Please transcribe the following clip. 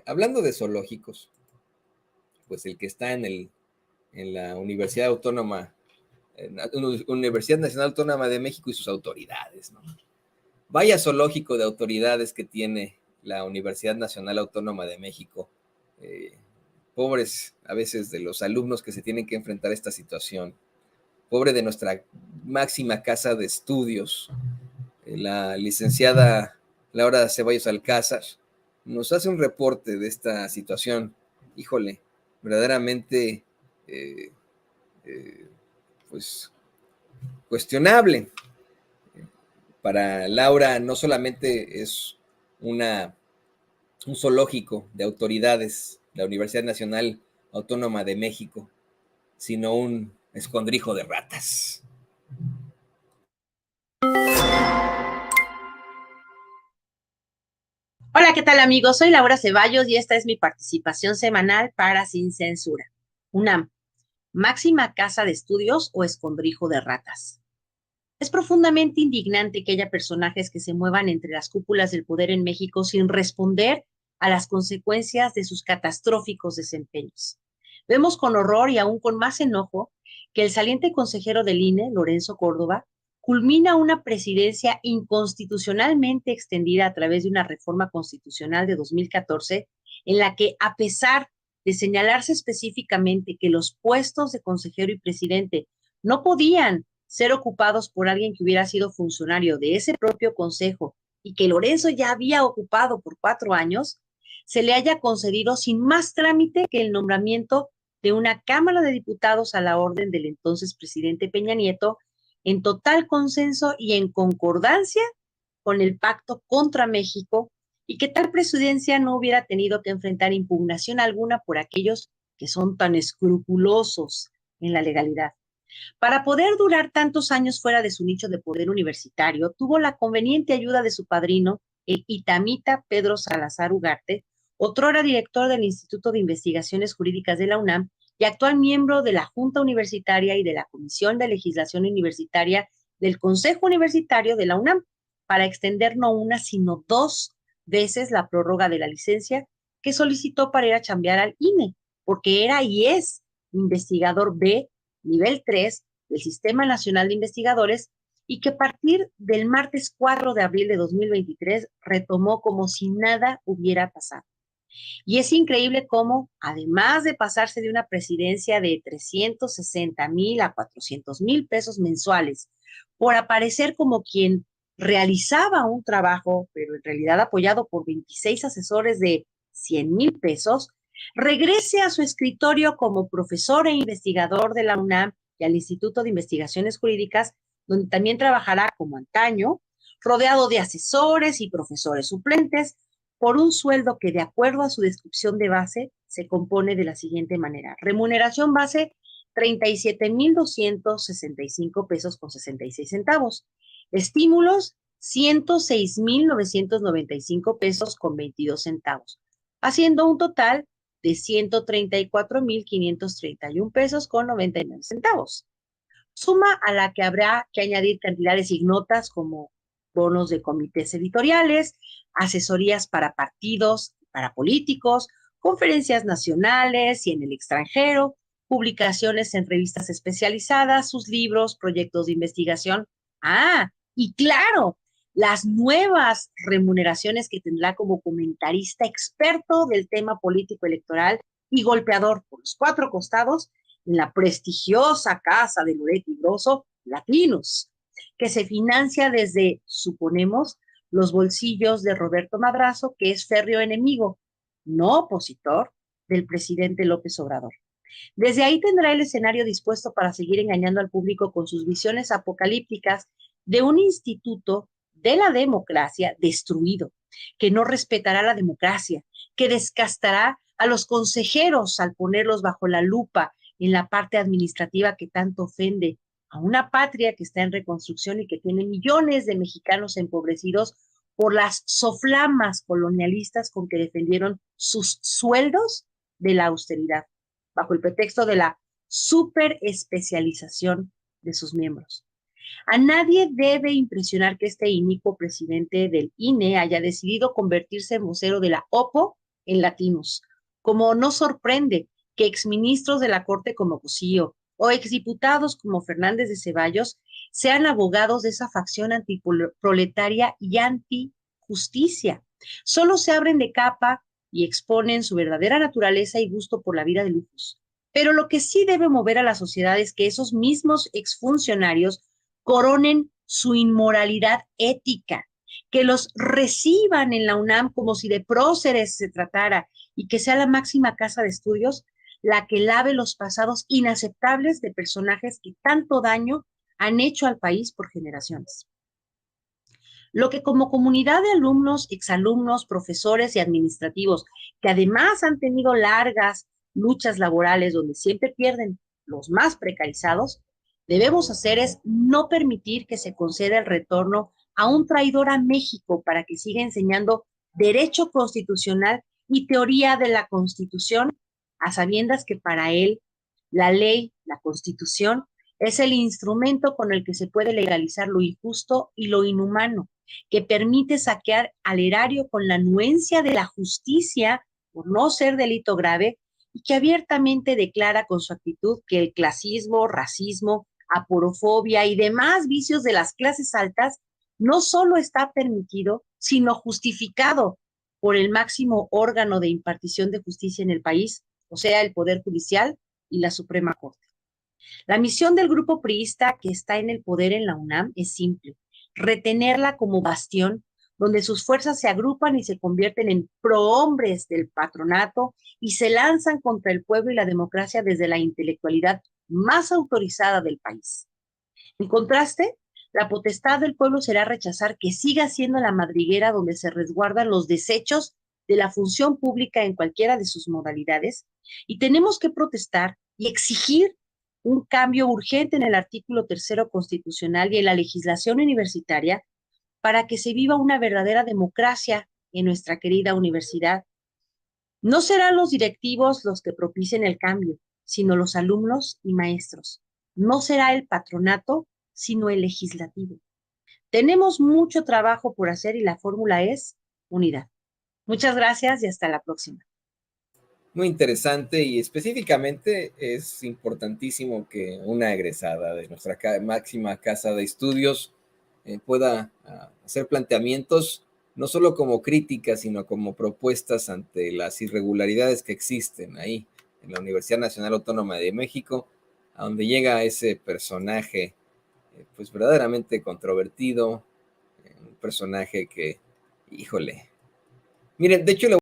Hablando de zoológicos, pues el que está en la Universidad Autónoma, en la Universidad Nacional Autónoma de México y sus autoridades, ¿no? Vaya zoológico de autoridades que tiene la Universidad Nacional Autónoma de México. Pobres a veces de los alumnos que se tienen que enfrentar a esta situación. Pobre de nuestra máxima casa de estudios, la licenciada Laura Ceballos Alcázar, nos hace un reporte de esta situación. Híjole, verdaderamente, pues, cuestionable. Para Laura no solamente es un zoológico de autoridades, la Universidad Nacional Autónoma de México, sino un escondrijo de ratas. Hola, ¿qué tal amigos? Soy Laura Ceballos y esta es mi participación semanal para Sin Censura. UNAM, máxima casa de estudios o escondrijo de ratas. Es profundamente indignante que haya personajes que se muevan entre las cúpulas del poder en México sin responder a las consecuencias de sus catastróficos desempeños. Vemos con horror y aún con más enojo que el saliente consejero del INE, Lorenzo Córdoba, culmina una presidencia inconstitucionalmente extendida a través de una reforma constitucional de 2014, en la que, a pesar de señalarse específicamente que los puestos de consejero y presidente no podían ser ocupados por alguien que hubiera sido funcionario de ese propio consejo y que Lorenzo ya había ocupado por 4 años, se le haya concedido sin más trámite que el nombramiento de una Cámara de Diputados a la orden del entonces presidente Peña Nieto, en total consenso y en concordancia con el pacto contra México, y que tal presidencia no hubiera tenido que enfrentar impugnación alguna por aquellos que son tan escrupulosos en la legalidad. Para poder durar tantos años fuera de su nicho de poder universitario, tuvo la conveniente ayuda de su padrino, el itamita Pedro Salazar Ugarte, otrora director del Instituto de Investigaciones Jurídicas de la UNAM y actual miembro de la Junta Universitaria y de la Comisión de Legislación Universitaria del Consejo Universitario de la UNAM, para extender no una, sino 2 veces la prórroga de la licencia que solicitó para ir a chambear al INE, porque era y es investigador B, nivel 3 del Sistema Nacional de Investigadores, y que a partir del martes 4 de abril de 2023 retomó como si nada hubiera pasado. Y es increíble cómo, además de pasarse de una presidencia de 360,000 a 400,000 pesos mensuales por aparecer como quien realizaba un trabajo, pero en realidad apoyado por 26 asesores de 100,000 pesos, regrese a su escritorio como profesor e investigador de la UNAM y al Instituto de Investigaciones Jurídicas, donde también trabajará como antaño, rodeado de asesores y profesores suplentes, por un sueldo que, de acuerdo a su descripción de base, se compone de la siguiente manera. Remuneración base, 37,265 pesos con 66 centavos. Estímulos, 106,995 pesos con 22 centavos, haciendo un total de 134,531 pesos con 99 centavos. Suma a la que habrá que añadir cantidades ignotas como bonos de comités editoriales, asesorías para partidos, para políticos, conferencias nacionales y en el extranjero, publicaciones en revistas especializadas, sus libros, proyectos de investigación. Ah, y claro, las nuevas remuneraciones que tendrá como comentarista experto del tema político electoral y golpeador por los 4 costados en la prestigiosa casa de Loreto Grosso, Latinos, que se financia desde, suponemos, los bolsillos de Roberto Madrazo, que es férreo enemigo, no opositor, del presidente López Obrador. Desde ahí tendrá el escenario dispuesto para seguir engañando al público con sus visiones apocalípticas de un instituto de la democracia destruido, que no respetará la democracia, que descastará a los consejeros al ponerlos bajo la lupa en la parte administrativa que tanto ofende a una patria que está en reconstrucción y que tiene millones de mexicanos empobrecidos por las soflamas colonialistas con que defendieron sus sueldos de la austeridad, bajo el pretexto de la superespecialización de sus miembros. A nadie debe impresionar que este inicuo presidente del INE haya decidido convertirse en vocero de la OPO en latinos, como no sorprende que exministros de la Corte como Cosío o exdiputados como Fernández de Ceballos sean abogados de esa facción antiproletaria y antijusticia. Solo se abren de capa y exponen su verdadera naturaleza y gusto por la vida de lujos. Pero lo que sí debe mover a la sociedad es que esos mismos exfuncionarios coronen su inmoralidad ética, que los reciban en la UNAM como si de próceres se tratara y que sea la máxima casa de estudios la que lave los pasados inaceptables de personajes que tanto daño han hecho al país por generaciones. Lo que como comunidad de alumnos, exalumnos, profesores y administrativos, que además han tenido largas luchas laborales donde siempre pierden los más precarizados, debemos hacer es no permitir que se conceda el retorno a un traidor a México para que siga enseñando derecho constitucional y teoría de la Constitución, a sabiendas que para él la ley, la Constitución, es el instrumento con el que se puede legalizar lo injusto y lo inhumano, que permite saquear al erario con la anuencia de la justicia por no ser delito grave y que abiertamente declara con su actitud que el clasismo, racismo, aporofobia y demás vicios de las clases altas no solo está permitido, sino justificado por el máximo órgano de impartición de justicia en el país, o sea, el Poder Judicial y la Suprema Corte. La misión del grupo priista que está en el poder en la UNAM es simple: retenerla como bastión donde sus fuerzas se agrupan y se convierten en prohombres del patronato y se lanzan contra el pueblo y la democracia desde la intelectualidad más autorizada del país. En contraste, la potestad del pueblo será rechazar que siga siendo la madriguera donde se resguardan los desechos de la función pública en cualquiera de sus modalidades, y tenemos que protestar y exigir un cambio urgente en el artículo 3 constitucional y en la legislación universitaria para que se viva una verdadera democracia en nuestra querida universidad. No serán los directivos los que propicien el cambio, sino los alumnos y maestros. No será el patronato, sino el legislativo. Tenemos mucho trabajo por hacer y la fórmula es unidad. Muchas gracias y hasta la próxima. Muy interesante, y específicamente es importantísimo que una egresada de nuestra máxima casa de estudios pueda hacer planteamientos no solo como críticas, sino como propuestas ante las irregularidades que existen ahí en la Universidad Nacional Autónoma de México, a donde llega ese personaje pues verdaderamente controvertido, un personaje que, híjole, miren, de hecho